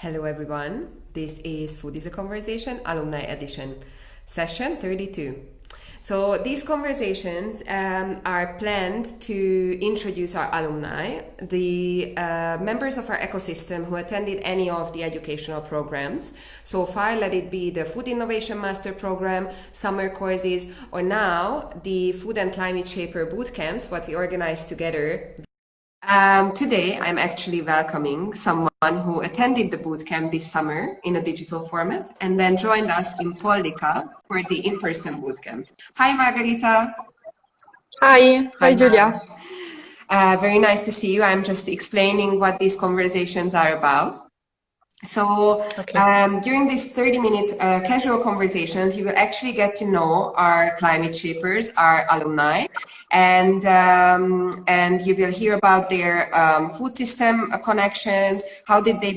Hello everyone, this is Food is a Conversation, Alumni Edition, session 32. So these conversations are planned to introduce our alumni, the members of our ecosystem who attended any of the educational programs so far, let it be the Food Innovation Master Program, summer courses, or now the Food and Climate Shaper boot camps, what we organized together. Today, I'm actually welcoming someone who attended the bootcamp this summer in a digital format and then joined us in Pollica for the in-person bootcamp. Hi, Margherita. Hi, Julia. Very nice to see you. I'm just explaining what these conversations are about. So during these 30-minute casual conversations, you will actually get to know our climate shapers, our alumni, and you will hear about their food system connections, how did they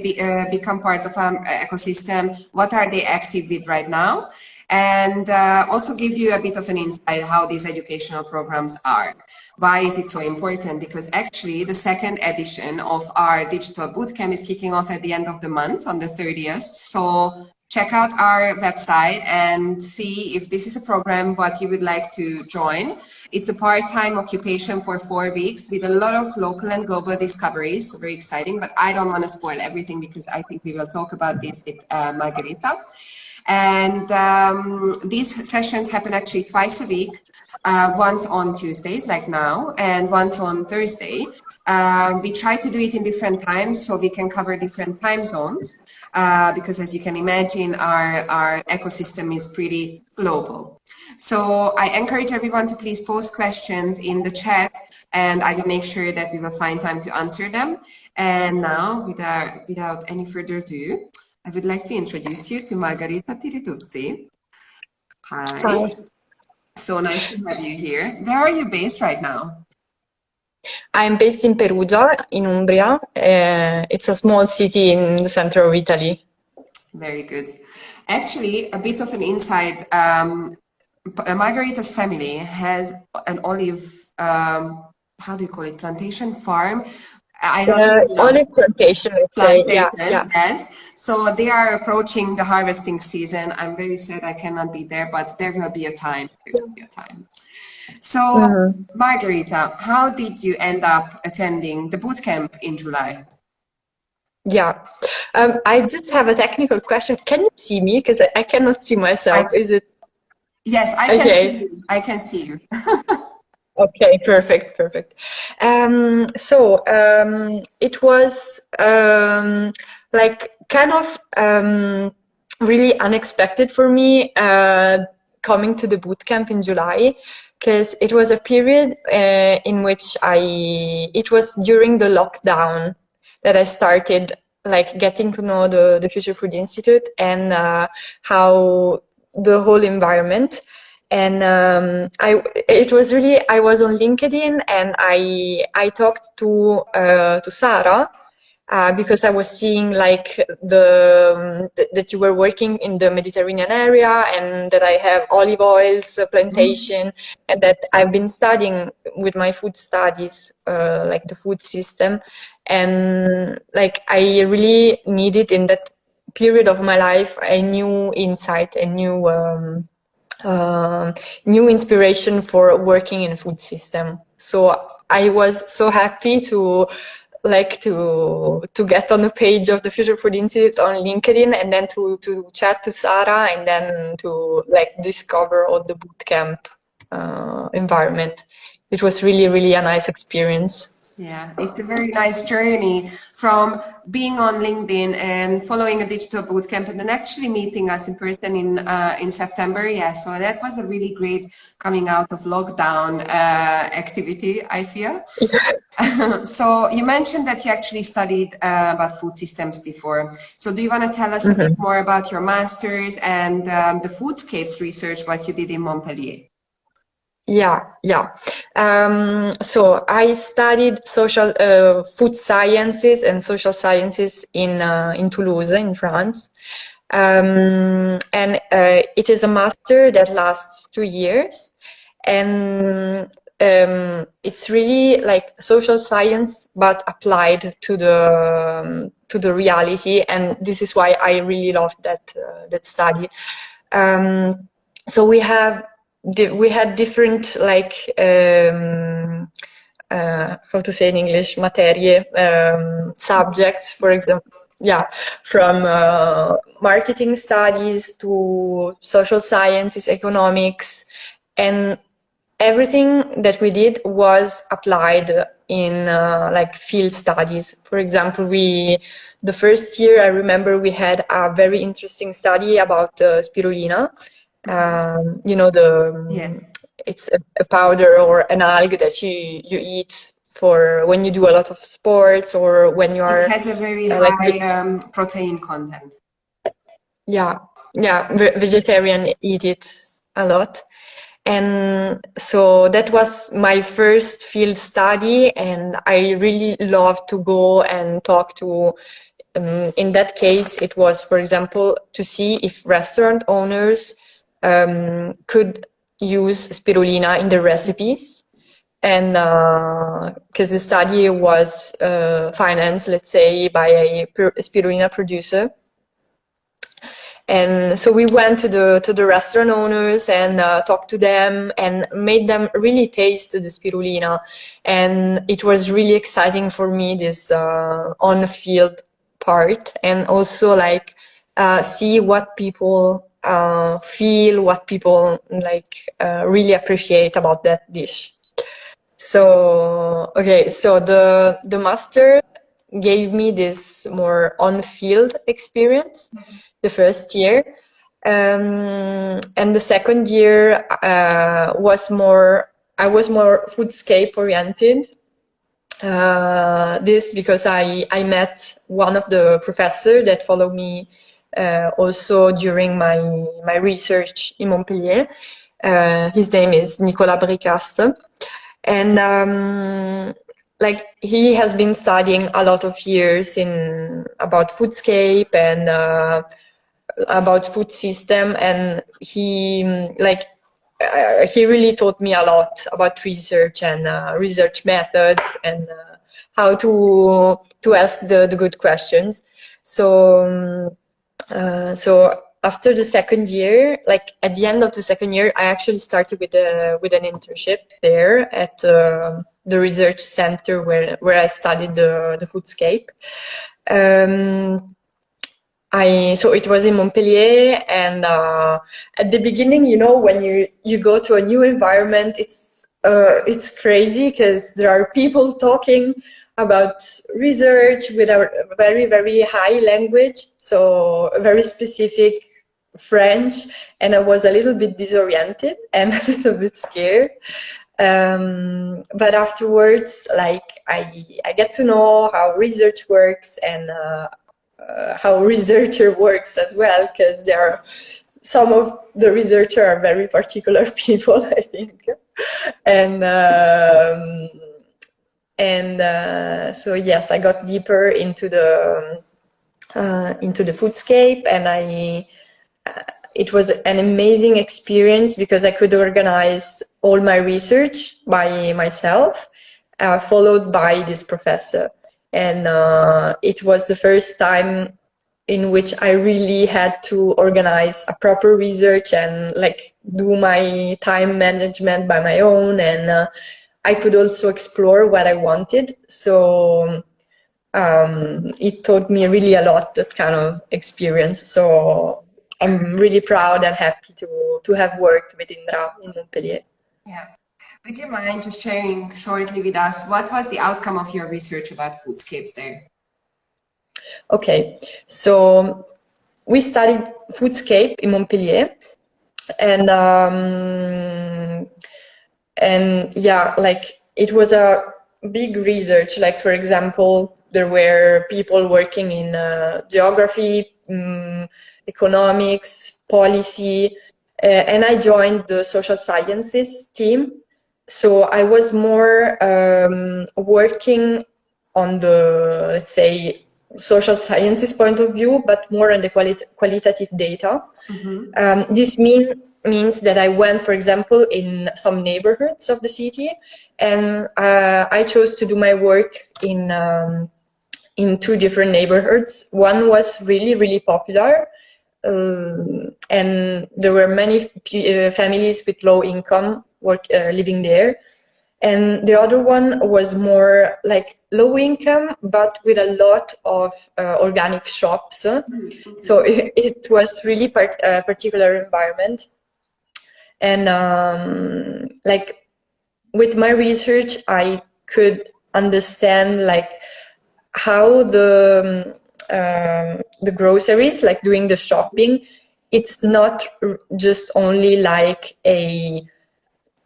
become part of our ecosystem, what are they active with right now, and also give you a bit of an insight how these educational programs are. Why is it so important? Because actually the second edition of our digital bootcamp is kicking off at the end of the month on the 30th. So check out our website and see if this is a program what you would like to join. It's a part-time occupation for 4 weeks with a lot of local and global discoveries. So very exciting, but I don't want to spoil everything because I think we will talk about this with Margherita. And these sessions happen actually twice a week. Once on Tuesdays, like now, and once on Thursday. We try to do it in different times so we can cover different time zones because as you can imagine, our ecosystem is pretty global. So I encourage everyone to please post questions in the chat and I will make sure that we will find time to answer them. And now, without any further ado, I would like to introduce you to Margarita Tiriduzzi. Hi. So nice to have you here. Where are you based right now? I'm based in Perugia, in Umbria. It's a small city in the center of Italy. Very good. Actually, a bit of an insight. Margarita's family has an olive, how do you call it, plantation farm? I don't know. Olive plantation, let's say. Yeah. Yes. So they are approaching the harvesting season. I'm very sad I cannot be there, but there will be a time. So, Margherita, how did you end up attending the bootcamp in July? Yeah. I just have a technical question. Can you see me? Because I cannot see myself. Is it? Yes, I can see you. I can see you. Okay, perfect. It was like kind of really unexpected for me coming to the bootcamp in July, because it was a period in which it was during the lockdown that I started like getting to know the Future Food Institute and how the whole environment. And I was on LinkedIn and I talked to Sara because I was seeing like that you were working in the Mediterranean area and that I have olive oils plantation and that I've been studying with my food studies like the food system, and like I really needed in that period of my life a new insight, a new inspiration for working in a food system. So I was so happy to get on the page of the Future Food Institute on LinkedIn and then to chat to Sara and then to like discover all the bootcamp environment. It was really, really a nice experience. Yeah, it's a very nice journey from being on LinkedIn and following a digital bootcamp and then actually meeting us in person in September. Yeah, so that was a really great coming out of lockdown activity, I feel. So you mentioned that you actually studied about food systems before. So do you want to tell us a bit more about your master's and the Food Scapes research, what you did in Montpellier? Yeah. So I studied social food sciences and social sciences in Toulouse, in France, and it is a master that lasts 2 years. And it's really like social science, but applied to the reality, and this is why I really loved that study. So we had different like how to say in English, materie, subjects, for example, from marketing studies to social sciences, economics, and everything that we did was applied in like field studies. For example, the first year I remember we had a very interesting study about spirulina. You know, it's a powder or an algae that you eat for when you do a lot of sports or when you are. It has a very high protein content. Yeah, vegetarian eat it a lot. And so that was my first field study, and I really loved to go and talk to, in that case, it was, for example, to see if restaurant owners could use spirulina in their recipes. And because the study was financed, let's say, by a spirulina producer. And so we went to the restaurant owners and talked to them and made them really taste the spirulina. And it was really exciting for me, this on-field part, and also like see what people feel, what people like really appreciate about that dish. So okay, so the master gave me this more on-field experience the first year, and the second year I was more foodscape oriented. This because I met one of the professors that followed me also during my research in Montpellier. His name is Nicolas Bricasse. And like he has been studying a lot of years about foodscape and about food system, and he really taught me a lot about research and research methods and how to ask the good questions. So after the second year, like at the end of the second year, I actually started with an internship there at the research center where I studied the foodscape. So it was in Montpellier, and at the beginning, you know, when you go to a new environment, it's crazy because there are people talking about research with a very, very high language, so very specific French, and I was a little bit disoriented and a little bit scared. But afterwards, like I get to know how research works and how researcher works as well, because there are some of the researchers are very particular people, I think, and so yes, I got deeper into the foodscape, and it was an amazing experience because I could organize all my research by myself, followed by this professor. And it was the first time in which I really had to organize a proper research and like do my time management by my own, and I could also explore what I wanted. So it taught me really a lot, that kind of experience. So I'm really proud and happy to have worked with Indra in Montpellier. Yeah. Would you mind just sharing shortly with us what was the outcome of your research about Foodscapes there? Okay, so we studied Foodscape in Montpellier, and yeah, like it was a big research. Like, for example, there were people working in geography, economics, policy, and I joined the social sciences team. So I was more working on the, let's say, social sciences point of view, but more on the qualitative data. Mm-hmm. This means means that I went, for example, in some neighborhoods of the city, and I chose to do my work in two different neighborhoods. One was really, really popular, and there were many families with low income living there. And the other one was more like low income, but with a lot of organic shops. So it was really particular environment. And like with my research, I could understand like how the groceries, like doing the shopping, it's not just only like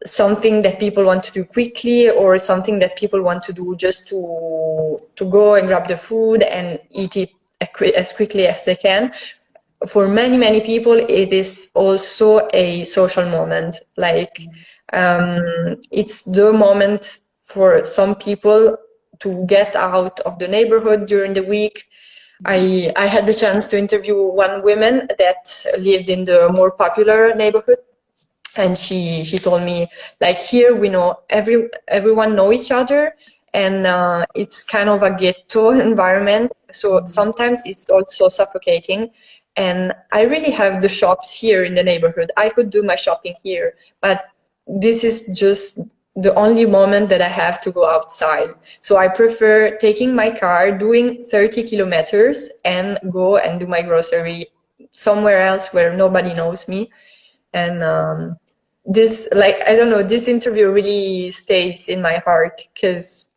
something that people want to do quickly, or something that people want to do just to go and grab the food and eat it as quickly as they can. For many, many people, it is also a social moment. Like it's the moment for some people to get out of the neighborhood during the week. I had the chance to interview one woman that lived in the more popular neighborhood, and she told me, like, here we know everyone know each other, and it's kind of a ghetto environment, so sometimes it's also suffocating. And I really have the shops here in the neighborhood. I could do my shopping here, but this is just the only moment that I have to go outside. So I prefer taking my car, doing 30 kilometers, and go and do my grocery somewhere else where nobody knows me. And this, like, I don't know, this interview really stays in my heart, because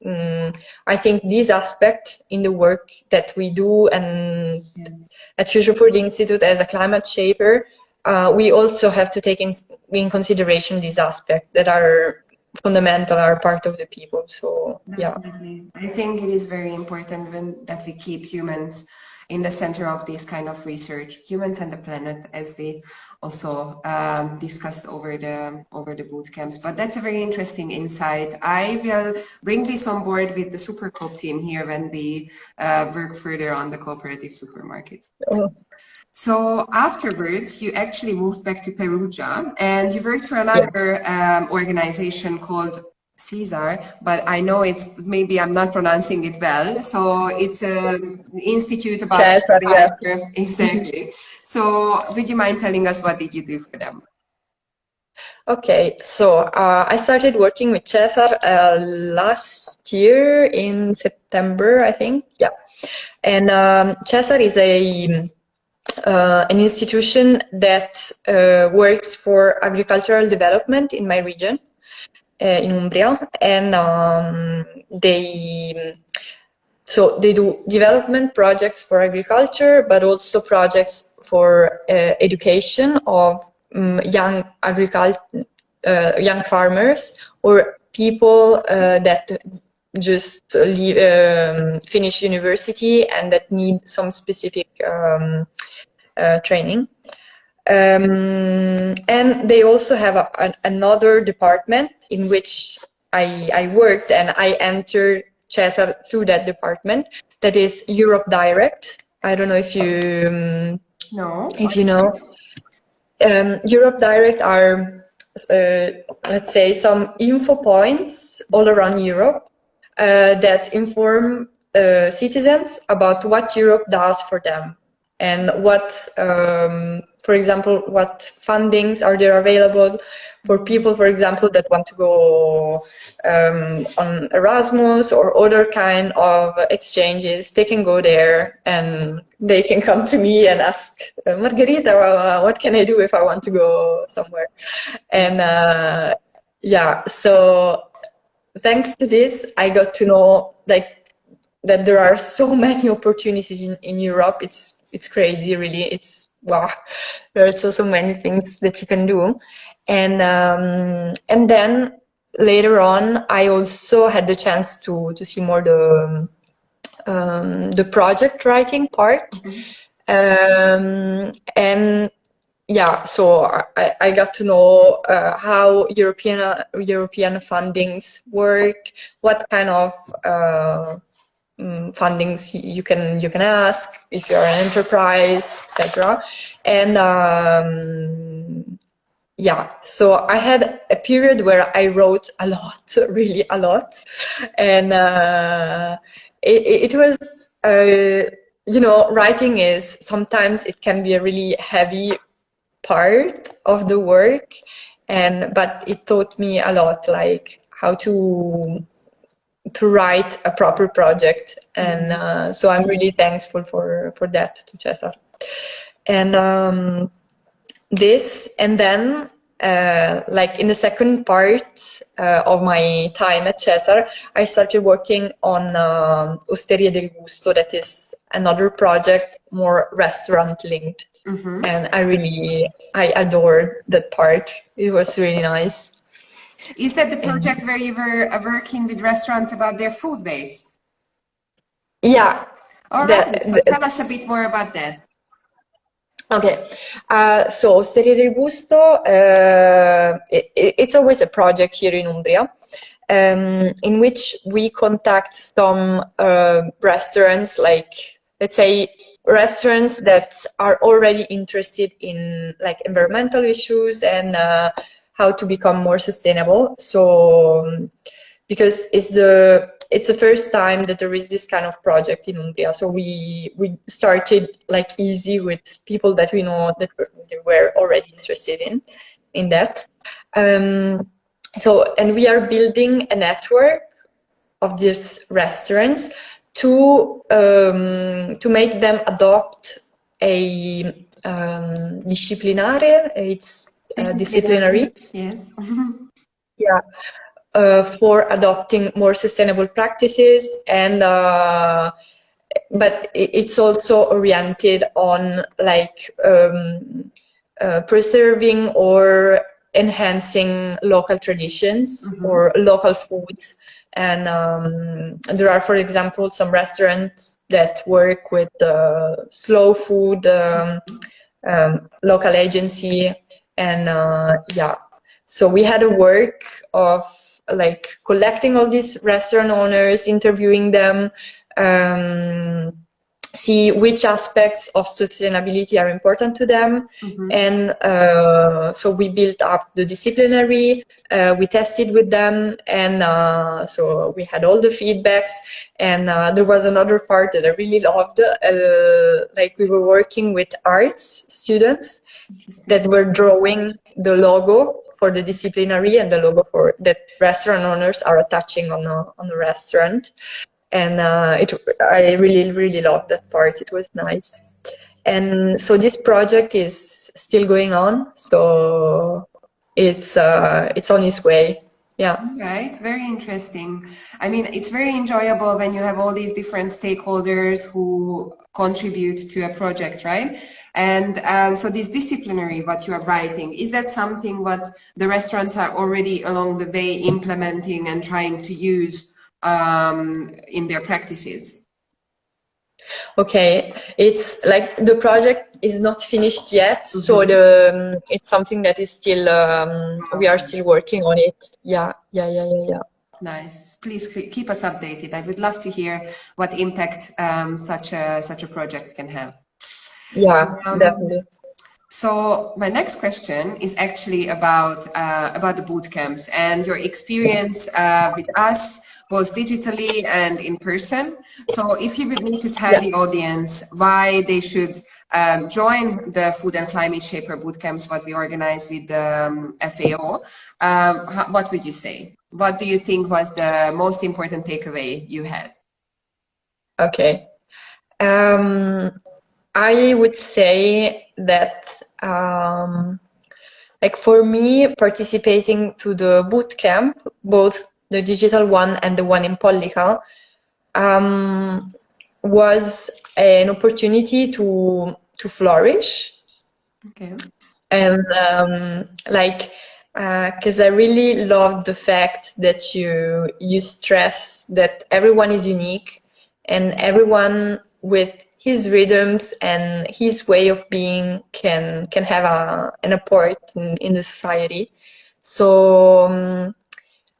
I think this aspect in the work that we do and at Future Food Institute as a climate shaper, we also have to take in consideration these aspects that are fundamental, are part of the people. So yeah, definitely. I think it is very important that we keep humans in the center of this kind of research, humans and the planet, as we also discussed over the boot camps. But that's a very interesting insight. I will bring this on board with the Supercoop team here when we work further on the cooperative supermarket. Oh. So afterwards, you actually moved back to Perugia, and you worked for another organization called Caesar, but I know maybe I'm not pronouncing it well. So it's an institute about Cesar, agriculture. Exactly. So would you mind telling us, what did you do for them? Okay, so I started working with Cesar last year in September, I think. Yeah, and Cesar is an institution that works for agricultural development in my region, in Umbria, and they do development projects for agriculture, but also projects for education of young farmers, or people that just finish university and that need some specific training. And they also have another department in which I worked, and I entered Cesar through that department, that is Europe Direct. I don't know if you know. Europe Direct are, let's say, some info points all around Europe that inform citizens about what Europe does for them, and what, for example, what fundings are there available for people, for example, that want to go on Erasmus or other kind of exchanges. They can go there and they can come to me and ask, Margherita, what can I do if I want to go somewhere? And yeah, so thanks to this, I got to know, like, that there are so many opportunities in Europe. It's crazy, really. It's wow. There are so many things that you can do, and then later on, I also had the chance to see more the project writing part, and yeah, so I got to know how European fundings work, what kind of fundings you can ask if you're an enterprise, etc. And yeah, so I had a period where I wrote a lot, really a lot, and it was, you know, writing is sometimes it can be a really heavy part of the work, but it taught me a lot, like how to write a proper project, and so I'm really thankful for that to Cesar. And this, and then like in the second part of my time at Cesar, I started working on Osteria del Gusto, that is another project more restaurant linked. And I adored that part. It was really nice. Is that the project where you were working with restaurants about their food waste? Yeah. All right, so tell us a bit more about that. Okay, so Osteria del Gusto, it's always a project here in Umbria, in which we contact some restaurants, like, let's say, restaurants that are already interested in like environmental issues and how to become more sustainable. So because it's the first time that there is this kind of project in Umbria. So we started like easy with people that we know that were already interested in that. So, and we are building a network of these restaurants to make them adopt a disciplinare. It's disciplinary. Yes. Yeah. For adopting more sustainable practices, and but it's also oriented on like preserving or enhancing local traditions or local foods. And there are, for example, some restaurants that work with slow food local agency, and yeah. So we had a work of like collecting all these restaurant owners, interviewing them, see which aspects of sustainability are important to them. And so we built up the disciplinary, we tested with them, and so we had all the feedbacks. And there was another part that I really loved, like we were working with arts students that were drawing the logo for the disciplinary and the logo for that restaurant owners are attaching on the restaurant. And I really loved that part. It was nice. And so this project is still going on. So it's on its way. Yeah. Right. Very interesting. I mean, it's very enjoyable when you have all these different stakeholders who contribute to a project, right? And so this disciplinary, what you are writing, is that something what the restaurants are already along the way implementing and trying to use in their practices? Okay, it's like the project is not finished yet, so it's something that is still we are still working on it. Yeah. Nice. Please keep us updated. I would love to hear what impact such a project can have. Yeah, definitely. So my next question is actually about the boot camps and your experience with us, both digitally and in person. So if you would need to tell the audience why they should join the Food and Climate Shaper boot camps, what we organize with the FAO, what would you say? What do you think was the most important takeaway you had? Okay. I would say that like for me, participating to the boot camp, both the digital one and the one in Pollica, was an opportunity to flourish. Okay. And like because I really loved the fact that you stress that everyone is unique and everyone with his rhythms and his way of being can have an apport in the society. So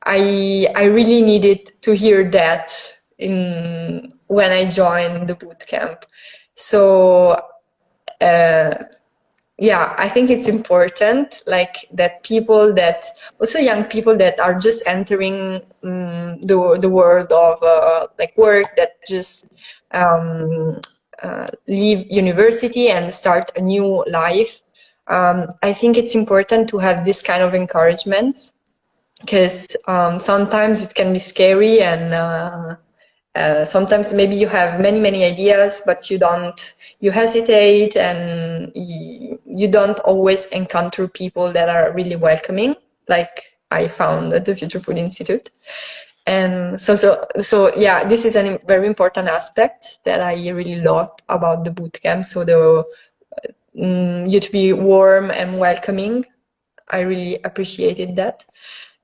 I really needed to hear that when I joined the boot camp. So yeah, I think it's important, like that people that also young people that are just entering the world of like work, that just leave university and start a new life. I think it's important to have this kind of encouragements, because sometimes it can be scary, and sometimes maybe you have many ideas, but you hesitate, and you don't always encounter people that are really welcoming, like I found at the Future Food Institute. And so yeah, this is a very important aspect that I really loved about the bootcamp. So you to be warm and welcoming, I really appreciated that.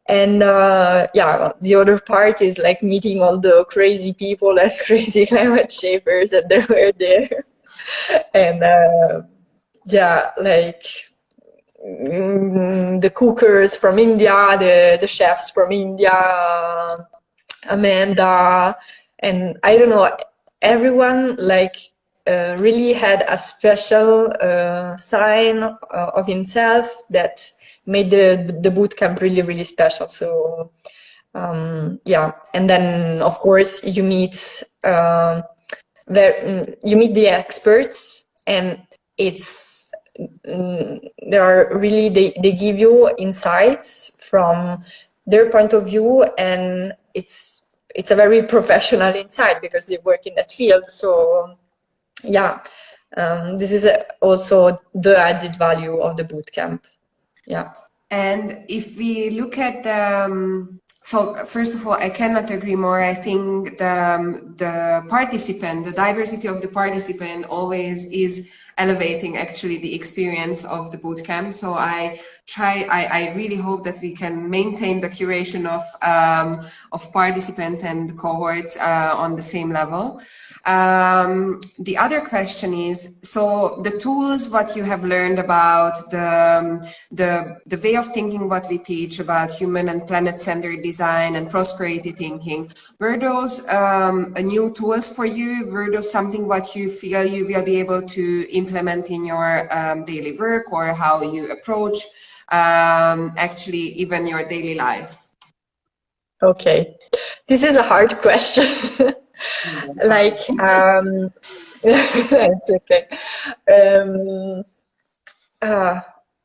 And yeah, the other part is like meeting all the crazy people and crazy climate shapers that they were there. And yeah, like the cookers from India, the chefs from India, Amanda, and I don't know, everyone like really had a special sign of himself that made the boot camp really special. So yeah, and then of course you meet the experts, and it's there are really they give you insights from their point of view, and it's a very professional insight because they work in that field. So yeah, this is also the added value of the bootcamp. Yeah. And if we look at so first of all, I cannot agree more. I think the participant, the diversity of the participant always is elevating actually the experience of the bootcamp. So I really hope that we can maintain the curation of participants and cohorts on the same level. The other question is, so the tools, what you have learned about the way of thinking, what we teach about human and planet-centered design and prosperity thinking, were those new tools for you? Were those something what you feel you will be able to implement in your daily work, or how you approach actually even your daily life? Okay, this is a hard question. Like it's okay.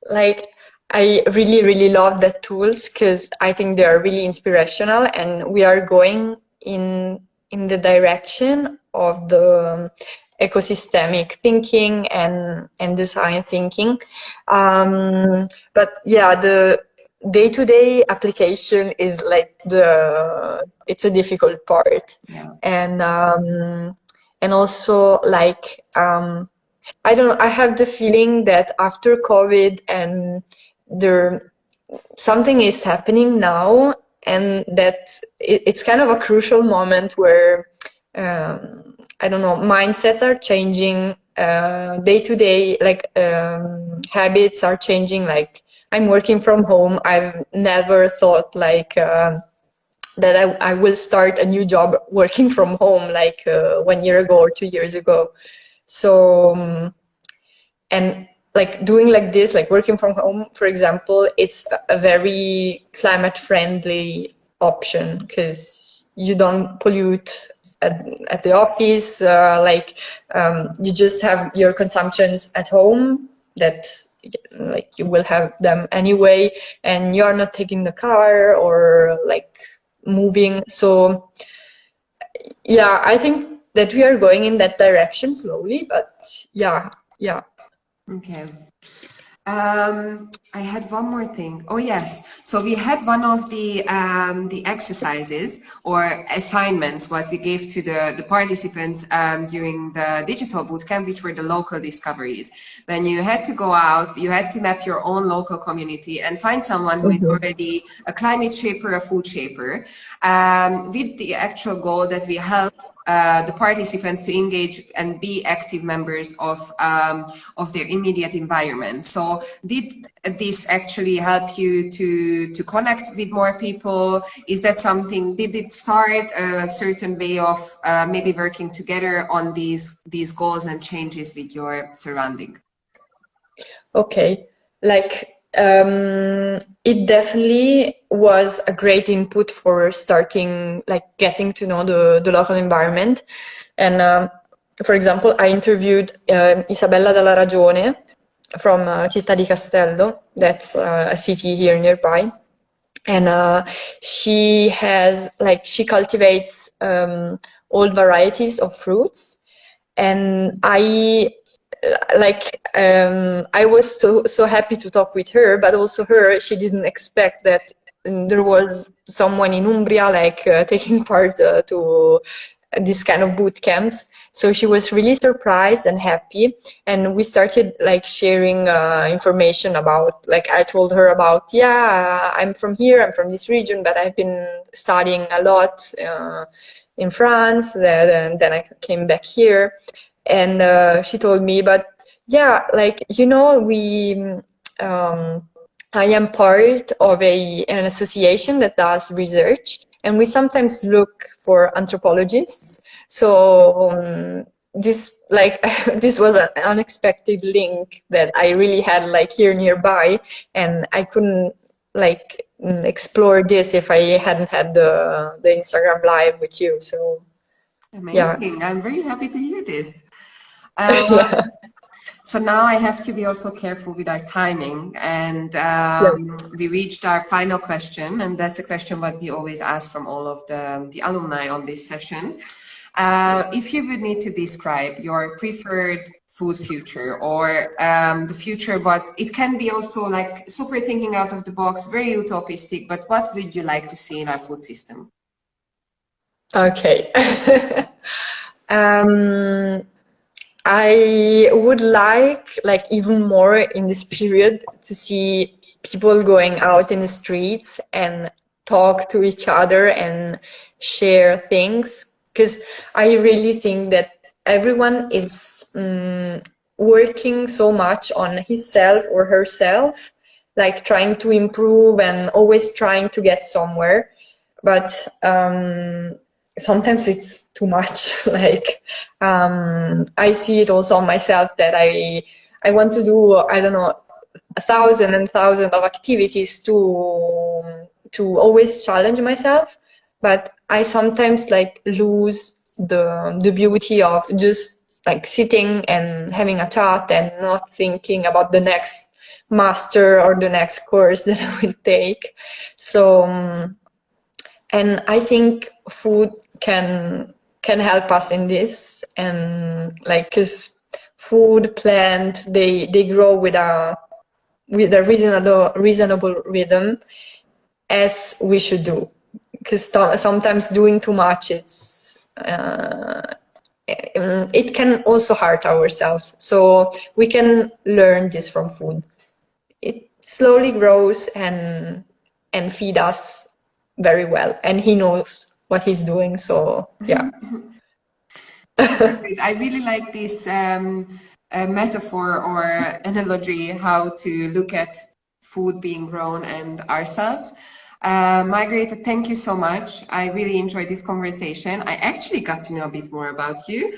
Like I really love the tools, because I think they are really inspirational, and we are going in the direction of the ecosystemic thinking and design thinking. But yeah, the day-to-day application is like it's a difficult part. Yeah. And also like I don't know, I have the feeling that after COVID and something is happening now, and that it's kind of a crucial moment where I don't know, mindsets are changing, day to day, like habits are changing. Like I'm working from home. I've never thought like that I will start a new job working from home, like 1 year ago or 2 years ago. So and like doing like this, like working from home, for example, it's a very climate friendly option, because you don't pollute at the office. You just have your consumptions at home that like you will have them anyway, and you're not taking the car or like moving. So yeah, I think that we are going in that direction slowly, but yeah. Okay. I had one more thing. Oh yes. So we had one of the exercises or assignments what we gave to the participants during the digital bootcamp, which were the local discoveries. When you had to go out, you had to map your own local community and find someone who is already a climate shaper, a food shaper, with the actual goal that we help the participants to engage and be active members of their immediate environment. So did this actually help you to connect with more people? Is that something, did it start a certain way of maybe working together on these goals and changes with your surrounding? Okay, like it definitely was a great input for starting, like getting to know the local environment. And for example, I interviewed Isabella Dalla Ragione from Città di Castello, that's a city here nearby. And she cultivates all varieties of fruits. And I was so happy to talk with her, but also she didn't expect that there was someone in Umbria taking part to this kind of boot camps. So she was really surprised and happy, and we started sharing information about, I told her about, I'm from here, I'm from this region, but I've been studying a lot in France, and then I came back here. And she told me, but yeah, I am part of an association that does research, and we sometimes look for anthropologists. So this this was an unexpected link that I really had here nearby, and I couldn't explore this if I hadn't had the Instagram live with you. So Amazing. yeah. I'm very happy to hear this. Yeah. So now I have to be also careful with our timing, and we reached our final question, and that's a question what we always ask from all of the alumni on this session. If you would need to describe your preferred food future, or the future, but it can be also super thinking out of the box, very utopistic, but what would you like to see in our food system? Okay. I would like even more in this period to see people going out in the streets and talk to each other and share things, because I really think that everyone is working so much on himself or herself, trying to improve and always trying to get somewhere. But sometimes it's too much. I see it also on myself that I want to do, I don't know, 1,000 and 1,000 of activities to always challenge myself, but I sometimes lose the beauty of just sitting and having a chat and not thinking about the next master or the next course that I will take. So and I think food can help us in this, and because food, plant, they grow with a reasonable rhythm, as we should do, because sometimes doing too much, it can also hurt ourselves. So we can learn this from food. It slowly grows and feed us very well, and he knows what he's doing. So yeah. I really like this metaphor or analogy, how to look at food being grown and ourselves. Margherita, thank you so much. I really enjoyed this conversation. I actually got to know a bit more about you,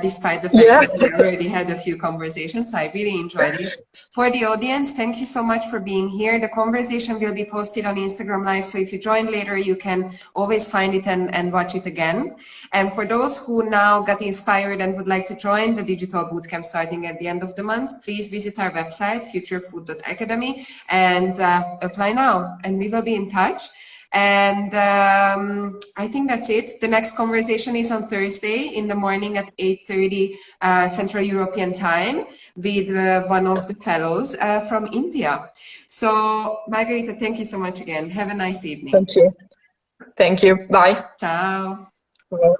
despite the fact that we already had a few conversations. So I really enjoyed it. For the audience, thank you so much for being here. The conversation will be posted on Instagram Live, so if you join later, you can always find it and watch it again. And for those who now got inspired and would like to join the digital bootcamp starting at the end of the month, please visit our website, futurefood.academy, and apply now, and we will be in touch. And I think that's it. The next conversation is on Thursday in the morning at 8:30 Central European time with one of the fellows from India. So Margherita, thank you so much again. Have a nice evening. Thank you. Thank you. Bye. Ciao. Bye.